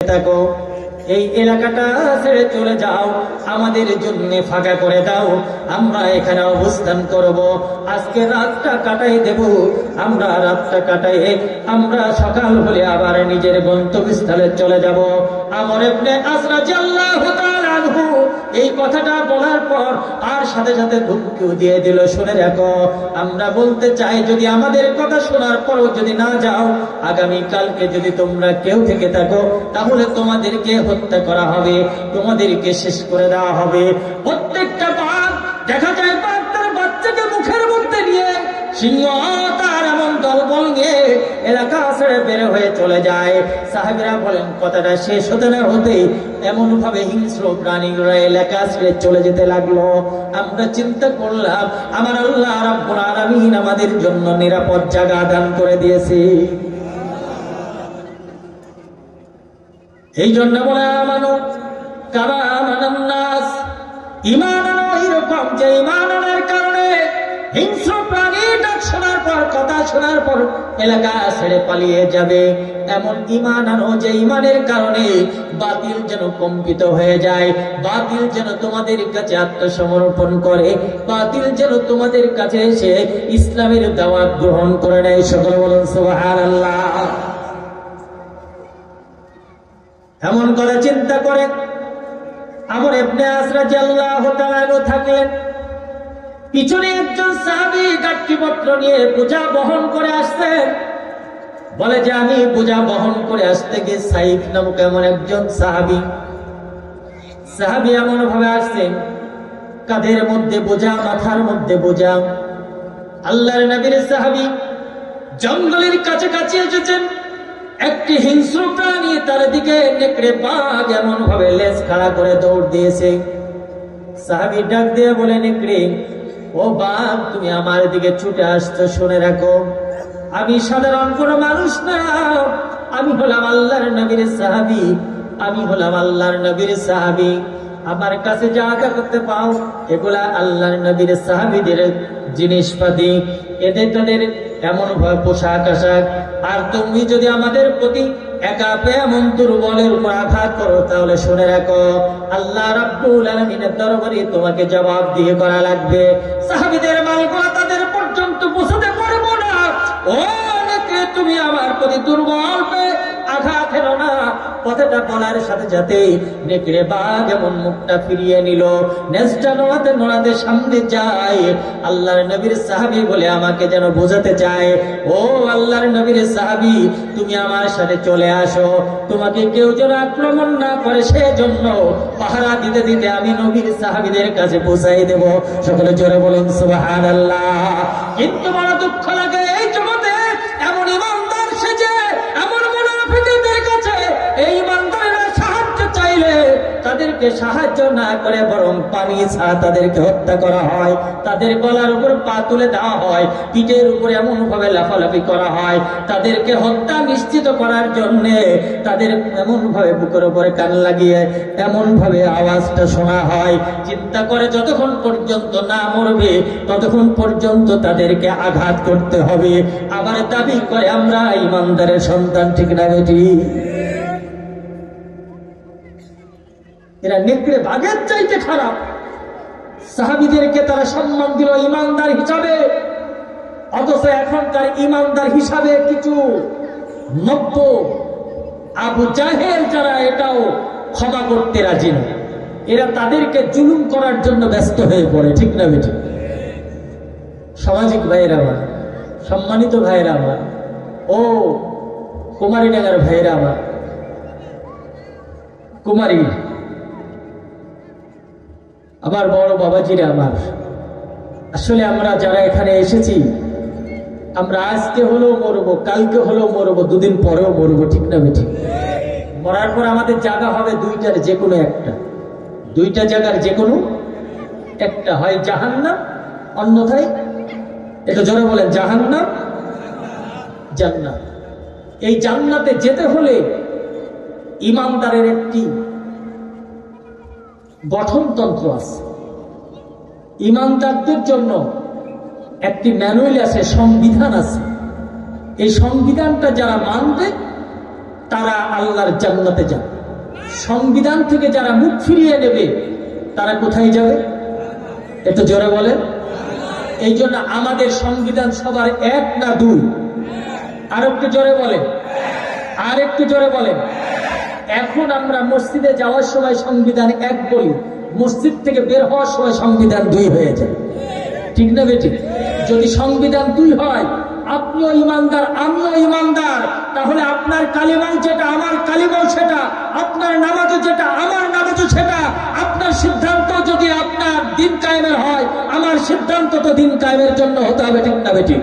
থাকো, এই এলাকাটা ছেড়ে চলে যাও, আমাদের জন্য ফাঁকা করে দাও, আমরা এখানে অবস্থান করব, আজকে রাতটা কাটাই দেব। আমরা রাতটা কাটাই আমরা সকাল হলে আবার নিজের গন্তব্যস্থলে চলে যাব। আমর ইবনে আস রাদিয়াল্লাহু তাআলা আনহু এই কথাটা বলার পর আর সাথে সাথে ধুমকিও দিয়ে দিল, শুনে রাখো, আমরা বলতে চাই যদি আমাদের কথা শোনার পরও যদি না যাও, আগামী কালকে যদি তোমরা কেউ থেকে থাকো, তাহলে তোমাদেরকে হত্যা করা হবে, তোমাদেরকে শেষ করে দেওয়া হবে। প্রত্যেকটা বাঘ দেখা যায় বাঘ তার বাচ্চাকে মুখের মধ্যে নিয়ে, সিংহ তার এমন দলবল নিয়ে এলাকা ছেড়ে বের হয়ে চলে যায়। সাহাবীরা বলেন কথাটা শেষ হতে না হতে এমন ভাবে হিংস্র প্রাণীগুলো এলাকা ছেড়ে চলে যেতে লাগলো। আমরা চিন্তা করলাম আমার আল্লাহ রাব্বুল আলামিন আমাদের জন্য নিরাপদ জায়গা দান করে দিয়েছে। এই জন্য বলে আমানো কামা আমানান নাস, ঈমান আনো এরকম যে ঈমান আনার কারণে হিংস্র প্রাণী ডাক শোনার পর, কথা শোনার পর এলাকা ছেড়ে পালিয়ে যাবে, এমন ঈমান আনো যে ঈমানের কারণে বাতিল যেন কম্পিত হয়ে যায়, বাতিল যেন তোমাদের কাছে আত্মসমর্পণ করে, বাতিল যেন তোমাদের কাছে এসে ইসলামের দাওয়াত গ্রহণ করে নেয়। সকলে বলুন সুবহানাল্লাহ। এমন করে চিন্তা করে আমর ইবনে আস রাদিয়াল্লাহু তাআলা থাকলেন, পিছনে একজন সাহাবী গাট্টিপত্র নিয়ে বোঝা বহন করে আসছেন। বলে যে আমি বোঝা বহন করে আসতে গিয়ে সাইফ নামক এমন একজন সাহাবী এমন ভাবে আসছেন, কাঁধের মধ্যে বোঝা, মাথার মধ্যে বোঝা। আল্লাহর নবীর সাহাবী জঙ্গলের কাছাকাছি এসেছেন, একটি হিংস্র প্রাণী তার দিকে নেকড়ে বাঘ এমন ভাবে লেজ খাড়া করে দৌড় দিয়েছে। সাহাবী ডাক দিয়ে বলে, নেকড়ে, ও বাঘ, তুমি আমার দিকে ছুটে আসছো, শুনে রাখো আমি সাধারণ কোনো মানুষ না, আমি হলাম আল্লাহর নবীর সাহাবী, আমি হলাম আল্লাহর নবীর সাহাবী। আমার কাছে যা যা করতে পাও এগুলা আল্লাহর নবীর সাহাবীদের জিনিসপাতি, এদের তাদের এমন ভাবে পোশাক আশাক, আর তুমি যদি আমাদের প্রতি একা পেয়ে এমন দুর্বলের উপর আঘাত করো, তাহলে শুনে রাখো আল্লাহ রাব্বুল আলামিনের দরবারে তোমাকে জবাব দিয়ে করা লাগবে। সাহাবীদের মালগুলা তাদের পর্যন্ত পৌঁছাতে পারবো না, ও নেকড়ে, তুমি আমার প্রতি দুর্বল পেয়ে আঘাত এলো না। কথাটা বলার সাথে সাথে নেকড়ে বাঘ এমন মুখটা ফিরিয়ে নিল, নেজটা নোড়াতে নোড়াতে সামনে যায়। আল্লাহর নবীর সাহাবী বলে আমাকে যেন বোঝাতে চায়, ও আল্লাহর নবীর সাহাবী, তুমি আমার সাথে চলে আসো, তোমাকে কেউ যেন আক্রমণ না করে সেজন্য পাহারা দিতে দিতে আমি নবীর সাহাবীদের কাছে পৌঁছাই দেব। সকলে জোরে বলুন সুবহানাল্লাহ। কিন্তু বড় দুঃখ লাগে এই জগতে এমন ইমানদার সেজে এমন মুনাফিকদের কাছে এই ইমানদারেরা সাহায্য চাইলে তাদেরকে সাহায্য না করে বরং পানি ছাড়া তাদেরকে হত্যা করা হয়, তাদের গলার উপর পা তুলে দেওয়া হয়, পিঠের উপর এমন ভাবে লাফালাফি করা হয়, তাদেরকে হত্যা নিশ্চিত করার জন্য তাদের এমন ভাবে বুকের উপরে কান লাগিয়ে এমন ভাবে আওয়াজটা শোনা হয়। চিন্তা করে যতক্ষণ পর্যন্ত না মরবে ততক্ষণ পর্যন্ত তাদেরকে আঘাত করতে হবে। আবার দাবি করে আমরা ইমানদারের সন্তান, ঠিক না বেটি? এরা নেকড়ে বাঘের চাইতে খারাপ। সাহাবীদেরকে তারা সম্মান দিল ইমানদার হিসাবে, অথচ এখনকার ইমানদার হিসাবে কিছু নব্য আবু জাহেল যারা এটাও ক্ষমা করতে রাজি না, এরা তাদেরকে জুলুম করার জন্য ব্যস্ত হয়ে পড়ে, ঠিক না বেটি? সামাজিক ভাইয়েরা আমার, সম্মানিত ভাইয়েরা আমার, ও কুমারী ডাঙ্গার ভাইয়েরা আমার, কুমারী আমার বড় বাবাজিরা আমার, আসলে আমরা যারা এখানে এসেছি আমরা আজকে হলেও মরবো, কালকে হলেও মরবো, দুদিন পরেও মরবো, ঠিক না বেটি? মরার পর আমাদের জায়গা হবে দুইটার যে কোনো একটা, দুইটা জায়গার যে কোনো একটা, হয় জাহান্নাম, অন্যথায় এটা জোরে বলেন জাহান্নাম, জান্নাত। এই জান্নাতে যেতে হলে ইমানদারের একটি গঠনতন্ত্র আছে, ইমানদারদের জন্য একটি ম্যানুয়াল আছে, সংবিধান আছে। এই সংবিধানটা যারা মানবে তারা আল্লাহর জান্নাতে যাবে। সংবিধান থেকে যারা মুখ ফিরিয়ে নেবে তারা কোথায় যাবে? একটু জোরে বলে। এই জন্য আমাদের সংবিধান সবার এক না দুই? আর একটু জোরে বলেন, আর একটু জোরে বলেন। এখন আমরা মসজিদে যাওয়ার সময় সংবিধান এক বলি, মসজিদ থেকে বের হওয়ার সময় সংবিধান দুই হয়ে যায়, ঠিক না বেঠিক? যদি সংবিধান দুই হয়, আপনিও ইমানদার আমিও ইমানদার, তাহলে আপনার কালিমাও যেটা আমার কালিমাও সেটা, আপনার নামাজও যেটা আমার নামাজও সেটা। আপনার সিদ্ধান্ত যদি আপনার দিন কায়েমের হয়, আমার সিদ্ধান্ত তো দিন কায়েমের জন্য হতে হবে, ঠিক না বেঠিক?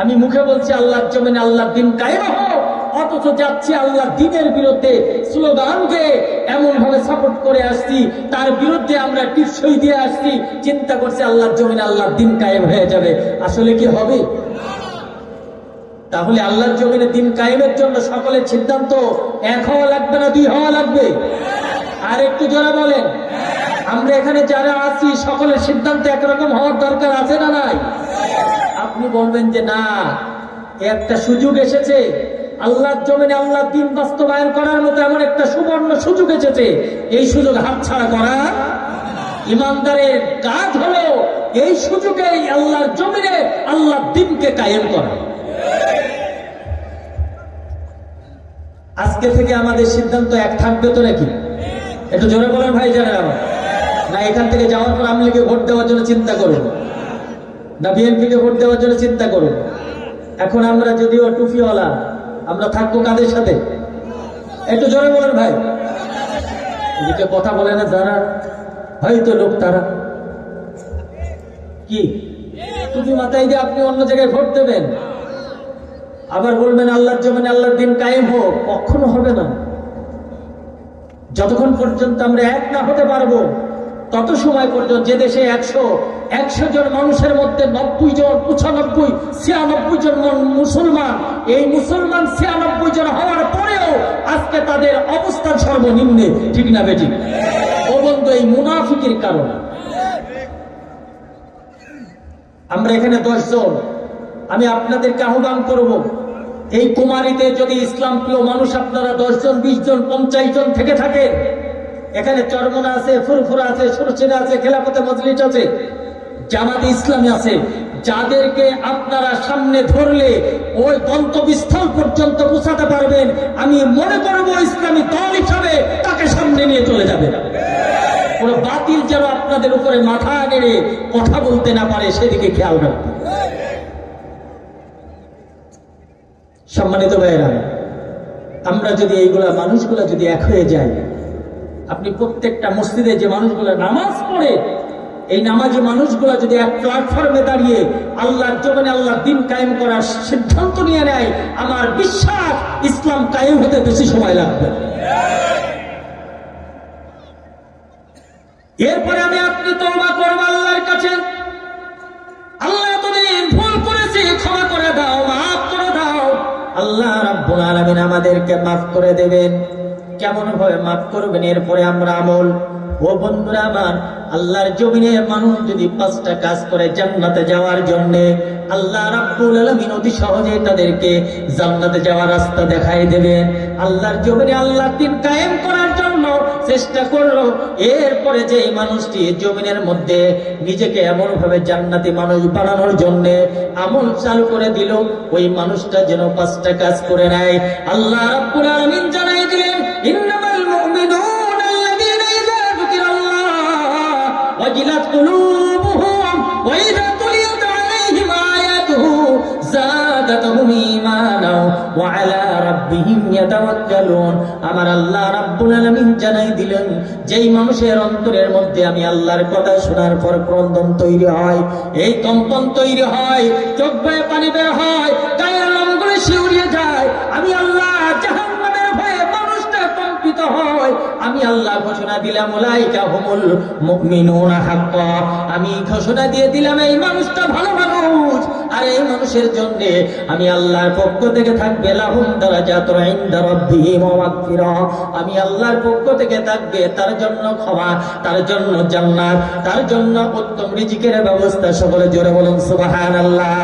আমি মুখে বলছি আল্লাহর জমিনে আল্লাহর দিন কায়েম হোক, অথচ যাচ্ছি আল্লাহর দিনের বিরুদ্ধে স্লোগান দিয়ে এমন ভাবে সাপোর্ট করে আসছি, তার বিরুদ্ধে আমরা টিপসই দিয়ে আসছি, চিন্তা করছি আল্লাহর জমিনে আল্লাহর দিন কায়েম হয়ে যাবে। আসলে কি হবে? তাহলে আল্লাহর জমিনে দিন কায়েমের জন্য সকলের সিদ্ধান্ত এক হওয়া লাগবে না দুই হওয়া লাগবে? আর একটু জোরে বলেন। আমরা এখানে যারা আছি সকলের সিদ্ধান্ত একরকম হওয়ার দরকার আছে না নাই? আপনি বলবেন যে না, একটা সুযোগ এসেছে, আল্লাহর জমিনে আল্লাহর দিন বাস্তবায়ন করার মতো এমন একটা সুবর্ণ সুযোগ এসেছে, এই সুযোগ হাতছাড়া করা ইমানদারের কাজ হলো এই সুযোগে আল্লাহর জমিনে আল্লাহর দিনকে কায়েম করা। আজকে থেকে আমাদের সিদ্ধান্ত এক থাকবে তো নাকি? একটু জোরে বলেন ভাই যারা। না এখান থেকে যাওয়ার পর আওয়ামী লীগে ভোট দেওয়ার জন্য চিন্তা করুন, না বিএনপিকে ভোট দেওয়ার জন্য চিন্তা করুন। এখন আমরা যদিও টুপিওয়ালা, আমরা থাকবো কাদের সাথে? একটু জোরে বলেন ভাই। এদিকে কথা বলে না যারা, হয়তো লোক তারা কি টুপি মাথায় দিয়ে আপনি অন্য জায়গায় ভোট দেবেন, আবার বলবেন আল্লাহর জমিনে আল্লাহর দিন কায়েম হোক। কখনো হবে না। যতক্ষণ পর্যন্ত আমরা এক না হতে পারবো, তত সময় পর্যন্ত যে দেশে 100 জন মানুষের মধ্যে 90 জন 95 96 জন মুসলমান, এই মুসলমান 96 জন হওয়ার পরেও আজকে তাদের অবস্থান সর্বনিম্নে, ঠিক না বেঠিক? ও বন্ধু, এই মুনাফিকের কারণে আমরা এখানে 10 জন। আমি আপনাদেরকে আহ্বান করব, এই কুমারীতে যদি ইসলাম প্রিয় মানুষ আপনারা 10 জন 20 জন 50 জন থেকে থাকেন, এখানে চরমনা আছে, ফুরফুরা আছে, সুরচিনা আছে, খেলাফতে মজলিস আছে, জামাতে ইসলামী আছে, যাদেরকে আপনারা সামনে ধরলে ওই গন্তব্যস্থল পর্যন্ত পৌঁছাতে পারবেন, আমি মনে করব ইসলামী দল হিসাবে তাকে সামনে নিয়ে চলে যাবে। কোন বাতিল যেন আপনাদের উপরে মাথা নেড়ে কথা বলতে না পারে, সেদিকে খেয়াল রাখবেন। সম্মানিত ভাইয়েরা, আমরা যদি এইগুলা মানুষগুলা যদি এক হয়ে যায়, আপনি প্রত্যেকটা মসজিদে যে মানুষগুলা নামাজ পড়ে, এই নামাজি মানুষগুলা যদি এক প্ল্যাটফর্মে দাঁড়িয়ে আল্লাহর জমিনে আল্লাহর দিন কায়েম করার সিদ্ধান্ত নিয়ে নেয়, আমার বিশ্বাস ইসলাম কায়েম হতে বেশি সময় লাগবে। এরপরে আমি আপনি তওবা করব আল্লাহর কাছে, আল্লাহ এতদিন ভুল করেছি, ক্ষমা করে দাও, মাফ করে দাও। আল্লাহ রাব্বুল আলামিন আমাদেরকে মাফ করে দেবেন। কেমন ভাবে মাফ করবেন? এরপরে আমরা আমল। ও বন্ধুরা আমার, আল্লাহর জমিনে মানুষ যদি 5টা কাজ করে জান্নাতে যাওয়ার জন্য, আল্লাহ রাব্বুল আলামিন অতি সহজে তাদেরকে জান্নাতে যাওয়ার রাস্তা দেখাই দেবেন। আল্লাহর জমিনে আল্লাহর দিন কায়েম করার জন্য চেষ্টা করলো, এরপরে যে মানুষটি জমিনের মধ্যে নিজেকে এমন ভাবে জান্নাতি মানুষ বানানোর জন্য আমল চালু করে দিল, ওই মানুষটা যেন 5টা কাজ করে নেয়। আল্লাহ রাব্বুল আলামিন জানাই দিলেন, ইন্নামাল মুমিনুনা আল্লাযীনা ইযা যুকিরাল্লাহ ওয়াজিলাত কুলুবুহুম ওয়া ইযা তুলিয়াত আলাইহিম আয়াতুহু যাদাতুহুম ঈমানা ওয়া আলা রাব্বিহিম ইয়াতাওয়াক্কালুন। আমার আল্লাহ রাব্বুল আলামিন জানাই দিলেন, যেই মানুষের অন্তরের মধ্যে আমি আল্লাহর কথা শোনার পর ক্রন্দন তৈরি হয়, এই কম্পন তৈরি হয়, চোখ বেয়ে পানি বের হয়, গায়ের লোমগুলো শিউরিয়ে যায়, আমি আল্লাহ জাহান্নামের ভয়ে মানুষটা কম্পিত হয়, আমি আল্লাহ ঘোষণা দিলাম উলাইকা হুমুল মুমিনুনা হাক্কা। আমি ঘোষণা দিয়ে দিলাম এই মানুষটা ভালো মানুষ, আর এই মানুষের জন্য আমি আল্লাহর পক্ষ থেকে থাকবে লাহুম দারাজাতুন ইনদা রাব্বিহিম ওয়া মাগফিরাহ। আমি আল্লাহর পক্ষ থেকে থাকবে তার জন্য ক্ষমা, তার জন্য জান্নাত, তার জন্য উত্তম রিজিকের ব্যবস্থা। সকলে জোরে বলুন সুবহানাল্লাহ।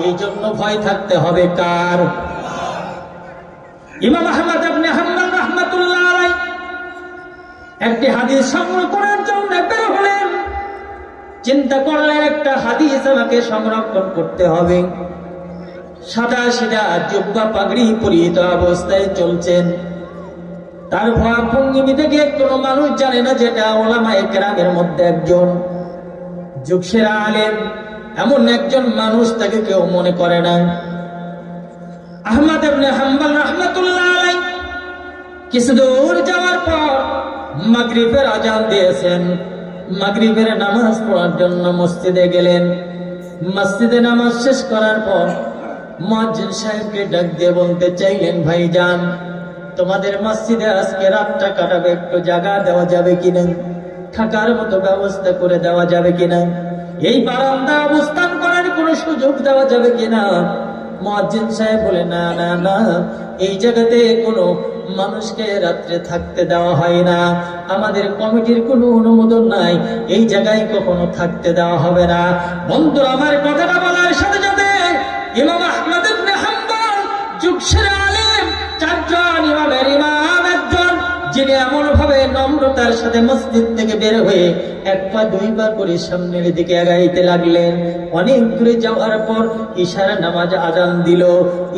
এই জন্য ভয় থাকতে হবে কার? ইমাম আহমদ ইবনে হাম্বল রাহমাতুল্লাহ একটি হাদিস সংগ্রহ করার জন্য বের হলেন। চিন্তা করলেন একটা হাদিস আমাকে সংরক্ষণ করতে হবে। সাদা সিধা জুব্বা পাগড়ি পরিহিত অবস্থায় চলছেন। তার ভাব ভঙ্গিমি থেকে কোনো মানুষ জানে না যেটা ওলামায়ে কেরামের মধ্যে একজন যুগসেরা আলেম। এমন একজন মানুষ তাকে কেউ মনে করে না। আহমদ ইবনে হাম্বল রাহমাতুল্লাহ আলাইহি কিছু দূর যাওয়ার পর মাগরিবের আজান দিয়েছেন। মাগরিবের নামাজ পড়ার জন্য মসজিদে গেলেন। মসজিদে নামাজ শেষ করার পর মুয়াজ্জিন সাহেবকে ডাক দিয়ে বলতে চাইলেন, ভাইজান, তোমাদের মসজিদে আজকে রাতটা কাটাবে, একটু জায়গা দেওয়া যাবে কিনা, থাকার মতো ব্যবস্থা করে দেওয়া যাবে কিনা, এই বারান্দা অবস্থান করার কোনো সুযোগ দেওয়া যাবে কিনা। মুয়াজ্জিন সাহেব বলে, না না না, এই জায়গাতে কোনো মানুষকে রাত্রে থাকতে দেওয়া হয় না, আমাদের কমিটির কোনো অনুমোদন নাই, এই জায়গায় কখনো থাকতে দেওয়া হবে না। বন্ধুরা, আমার কথাটা বলার সাথে সাথে ইমাম আহমদ ইবনে হাম্বল যুগসেরা আলেম, চারজন ইমামের ইমাম একজন, যিনি এমন ভাবে নম্রতার সাথে মসজিদ থেকে বের হয়ে এক পা দুই পা করে সামনের দিকে আগাইতে লাগলেন। অনেক দূরে যাওয়ার পর ইশার নামাজ আজান দিল।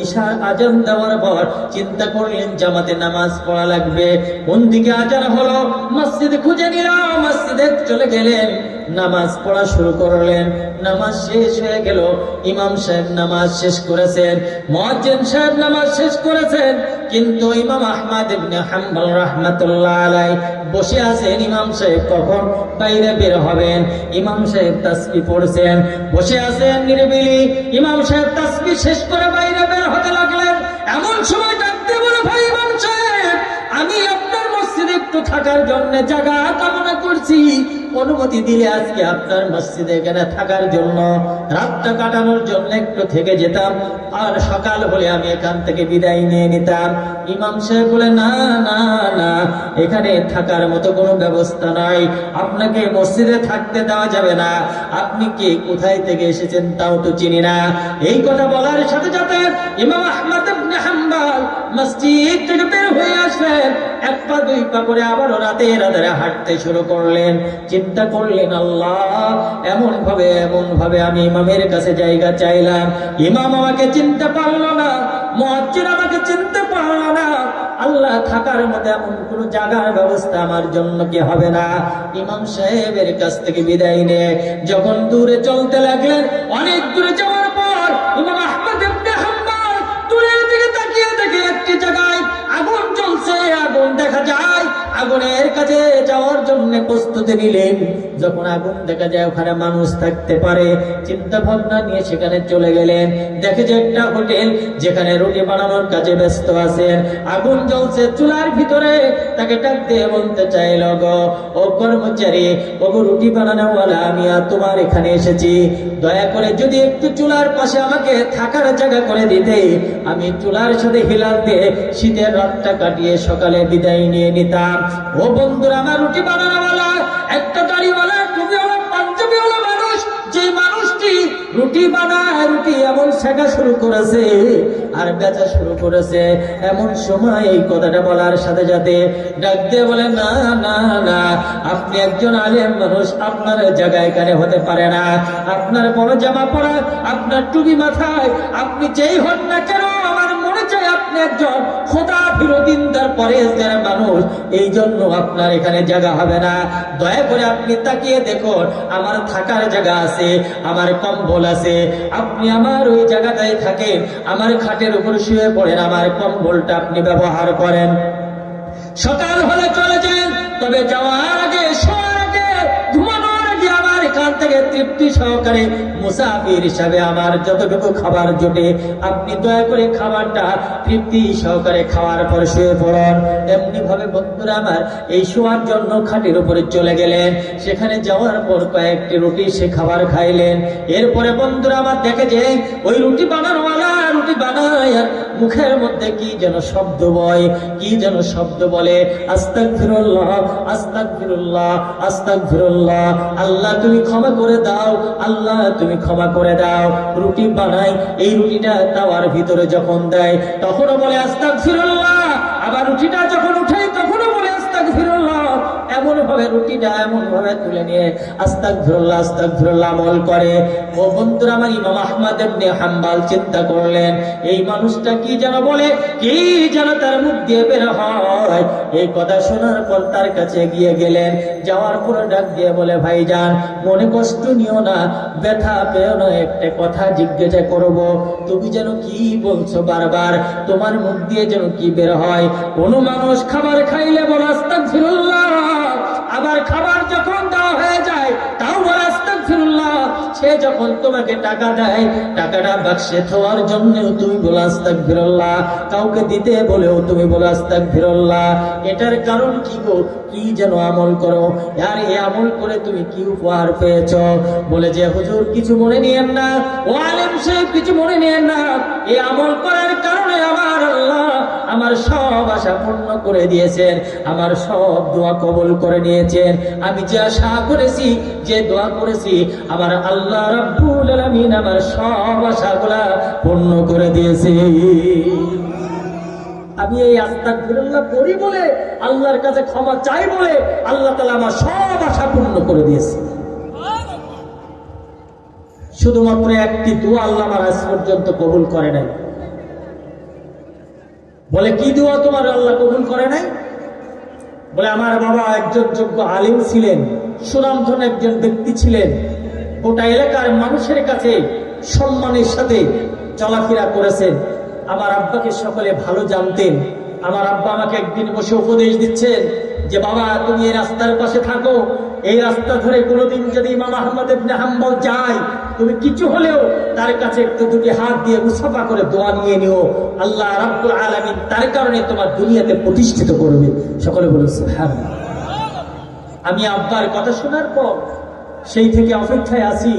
ইশার আজান দেওয়ার পর চিন্তা করলেন জামাতে নামাজ পড়া লাগবে। কোন দিকে আজান হলো মসজিদ খুঁজে নিল, মসজিদে চলে গেলেন, নামাজ পড়া শুরু করলেন। নামাজ শেষ হয়ে গেল। ইমাম সাহেব নামাজ শেষ করেছেন, মুয়াজ্জিন সাহেব নামাজ শেষ করেছেন, কিন্তু ইমাম আহমদ ইবনে হাম্বল রাহমাতুল্লাহ আলাইহি বসে আছেন। ইমাম সাহেব কখন বাইরে বের হবেন? ইমাম সাহেব তাসবিহ পড়ছেন, বসে আছেন নিরিবিলি। ইমাম সাহেব তাসবিহ শেষ করে বাইরে বের হতে লাগলেন। এমন সময় ডাকতে বলে, ভাই ইমাম সাহেব, আমি আপনার মসজিদে একটু থাকার জন্য জায়গা কামনা করছি, অনুমতি দিলে আজকে আপনার মসজিদে এখানে থাকার জন্য, রাতটা কাটানোর জন্য একটু থেকে যেতাম, আর সকাল হলে আমি এখান থেকে বিদায় নিয়ে নিতাম। ইমাম সাহেব বলে, না না না, এখানে থাকার মতো কোনো ব্যবস্থা নাই, আপনাকে মসজিদে থাকতে দেওয়া যাবে না, আপনি কে, কোথায় থেকে এসেছেন তাও তো চিনি না। এই কথা বলার সাথে সাথে ইমাম আহমদ ইবনে হাম্বল মসজিদ থেকে বের হয়ে আসলেন। এক পা দুই পা করে আবারও রাতের আঁধারে হাঁটতে শুরু করলেন। চিন্তা করলেন, আল্লাহ, এমন ভাবে আমি ইমামের কাছে জায়গা চাইলাম, ইমাম আমাকে চিনতে পারলো না, মুয়াজ্জিন আমাকে চিনতে পারলো না, আল্লাহ থাকার মতো এমন কোন জায়গার ব্যবস্থা আমার জন্য কি হবে না? ইমাম সাহেবের কাছ থেকে বিদায় নিয়ে যখন দূরে চলতে লাগলেন, অনেক দূরে যাওয়ার পর ইমাম আহমদ ইবনে হাম্বল দূরের দিকে তাকিয়ে দেখে একটি জায়গায় আগুন জ্বলছে, আগুন দেখা যায়। আগুনের কাছে যাওয়ার জন্য প্রস্তুতি নিলেন। যখন আগুন দেখা যায় ওখানে মানুষ থাকতে পারে, চিন্তা ভাবনা নিয়ে সেখানে চলে গেলেন। দেখে যে একটা হোটেল, যেখানে রুটি বানানোর কাজে ব্যস্ত আছেন। আগুন জ্বলছে চুলার ভিতরে। তাকে ডাক দিয়ে বলতে চাইল, গো ও কর্মচারী, ও গো রুটি বানানোওয়ালা, আমি তোমার এখানে এসেছি, দয়া করে যদি একটু চুলার পাশে আমাকে থাকার জায়গা করে দিতে, আমি চুলার সাথে হিলাল দিয়ে শীতের রাতটা কাটিয়ে সকালে বিদায় নিয়ে নিতাম। ও বন্ধুরা, আমার রুটি বানানোওয়ালা, একটা দাড়িওয়ালা, টুপিওয়ালা, পাঞ্জাবিওয়ালা মানুষ, যে মানুষটি রুটি বানায়, রুটি এমন শেখা শুরু করেছে আর বেচা শুরু করেছে, এমন সময় এই কথাটা বলার সাথে সাথে ডাক দিয়ে বলে, না না না, আপনি একজন আলেম মানুষ, আপনার জায়গা এখানে হতে পারে না, আপনার বড় জামা পরা, আপনার টুপি মাথায়, আপনি যেই হন না কেন, আমার মনে চাই আপনি একজন খোদা বিরোধিনদার পরেজগার মানুষ, এই জন্য আপনার এখানে জায়গা হবে না। দয়া করে আপনি তাকিয়ে দেখুন, আমার থাকার জায়গা আছে, আমার কম্বল আছে, আপনি আমার ওই জায়গাটায় থাকেন, আমার খাটের উপর শুয়ে পড়েন, আমার কম্বলটা আপনি ব্যবহার করেন। সকাল হলে চলে যান, তবে যাওয়ার আগে, শোয়ার আগে, ঘুমানোর আগে আমার এখান থেকে তৃপ্তি সহকারে মুসাফির হিসাবে আমার যতটুকু খাবার জোটে, আপনি দয়া করে খাবারটা তৃপ্তি সহকারে খাওয়ার পর শুয়ে পড়ুন। এমনি ভাবে বন্ধুরা আমার এই শোয়ার জন্য খাটের উপরে চলে গেলেন। সেখানে যাওয়ার পর কয়েকটি রুটি সে খাবার খাইলেন। এরপরে বন্ধুরা আমার দেখে যে ওই রুটি বানানোওয়ালা রুটি বানায় আর মুখের মধ্যে কি যেন শব্দ বয়, কি যেন শব্দ বলে, আস্তাগফিরুল্লাহ, আস্তাগফিরুল্লাহ, আস্তাগফিরুল্লাহ, আল্লাহ তুমি ক্ষমা করে দাও, আল্লাহ তুমি ক্ষমা করে দাও। রুটি বানাই, এই রুটিটা তাওয়ার ভিতরে যখন দেয় তখনও বলে আস্তাগফিরুল্লাহ, আবার রুটিটা যখন উঠাই তখনও বলে আস্তাগফিরুল্লাহ। ভাবে রুটিটা এমন ভাবে তুলে নিয়ে আস্তাগফিরুল্লাহ আস্তাগফিরুল্লাহ আমল করে। ও বন্ধুরা আমার, ইমাম আহমদ ইবনে হাম্বল চিন্তা করলেন এই মানুষটা কি যেন বলে, কি যেন তার মুখ দিয়ে বের হয়। এই কথা শোনার পর তার কাছে গিয়ে গেলেন, যাওয়ার পরে ডাক দিয়ে বলে, ভাইজান মনে কষ্ট নিও না, ব্যথা পেও না, একটা কথা জিজ্ঞাসা করব, তুমি যেন কি বলছো বারবার, তোমার মুখ দিয়ে যেন কি বের হয়? কোন মানুষ খাবার খাইলে বলে আস্তাগফিরুল্লাহ, আবার খাবার যখন দেওয়া হয়ে যায় তাও বলে আস্তাগফিরুল্লাহ। সে যখন তোমাকে টাকা দেয়, টাকাটা বাক্সে থোয়ার জন্য তুমি বলে আস্তাগফিরুল্লাহ, কাউকে দিতে বলেও তুমি বলে আস্তাগফিরুল্লাহ। এটার কারণ কি গো, কি যেন আমল করো, আর এই আমল করে তুমি কি উপহার পেয়েছ? বলে যে হুজুর কিছু মনে নিয়েন না, ও আলেম সাহেব কিছু মনে নিয়েন না, এই আমল করার কারণে আমার আল্লাহ আমার সব আশা পূর্ণ করে দিয়েছেন, আমার সব দোয়া কবুল করে নিয়েছেন। আমি যে আশা করেছি, যে দোয়া করেছি, আমার আল্লাহ রাব্বুল আলামিন আমার সব আশাগুলা পূর্ণ করে দিয়েছে। আমি এই আস্তাগফিরুল্লাহ পড়ি বলে, আল্লাহর কাছে ক্ষমা চাই বলে, আল্লাহ তাআলা আমার সব আশা পূর্ণ করে দিয়েছে। শুধুমাত্র একটি দোয়া আল্লাহ আমার আজ পর্যন্ত কবুল করে নাই। বলে কি দোয়া তোমার আল্লাহ কবুল করে নাই? বলে আমার বাবা একজন যোগ্য আলিম ছিলেন, সুনামধন্য একজন ব্যক্তি ছিলেন, গোটা এলাকার মানুষের কাছে সম্মানের সাথে চলাফেরা করেছেন, আমার আব্বাকে সকলে ভালো জানতেন। আমার আব্বা আমাকে একদিন বসে উপদেশ দিচ্ছেন যে বাবা তুমি এই রাস্তার পাশে থাকো, এই রাস্তা ধরে কোনোদিন যদি ইমাম আহমদ ইবনে হাম্বল যায়, তুমি কিছু হলেও তার কাছে একটু দুটি হাত দিয়ে মুসাফা করে দোয়া নিয়ে নিও, আল্লাহ রাব্বুল আলামিন তার কারণে তোমার দুনিয়াতে প্রতিষ্ঠিত করবে। সকলে বলে সুবহানাল্লাহ। আমি আব্বার কথা শোনার পর সেই থেকে অপেক্ষায় আছি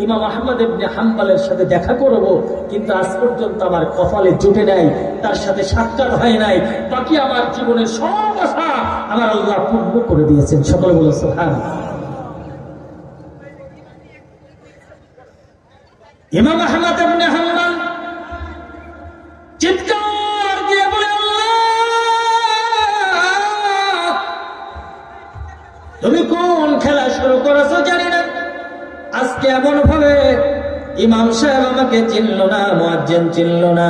ইমাম আহমদ ইবনে হাম্বলের সাথে দেখা করব, কিন্তু আজ পর্যন্ত আমার কপালে জুটে নাই, তার সাথে সাক্ষাৎ হয় নাই। বাকি আমার জীবনের সব আশা আমার আল্লাহ পূর্ণ করে দিয়েছেন। সকলে বলে সুবহানাল্লাহ। ইমাম আহমদ ইবনে হাম্বল চিৎকার দিয়ে বলে, আল্লাহ তুমি কোন খেলা শুরু করেছো জানি না, আজকে এমন ভাবে ইমাম সাহেব আমাকে চিনল না, মুয়াজ্জিন চিনল না,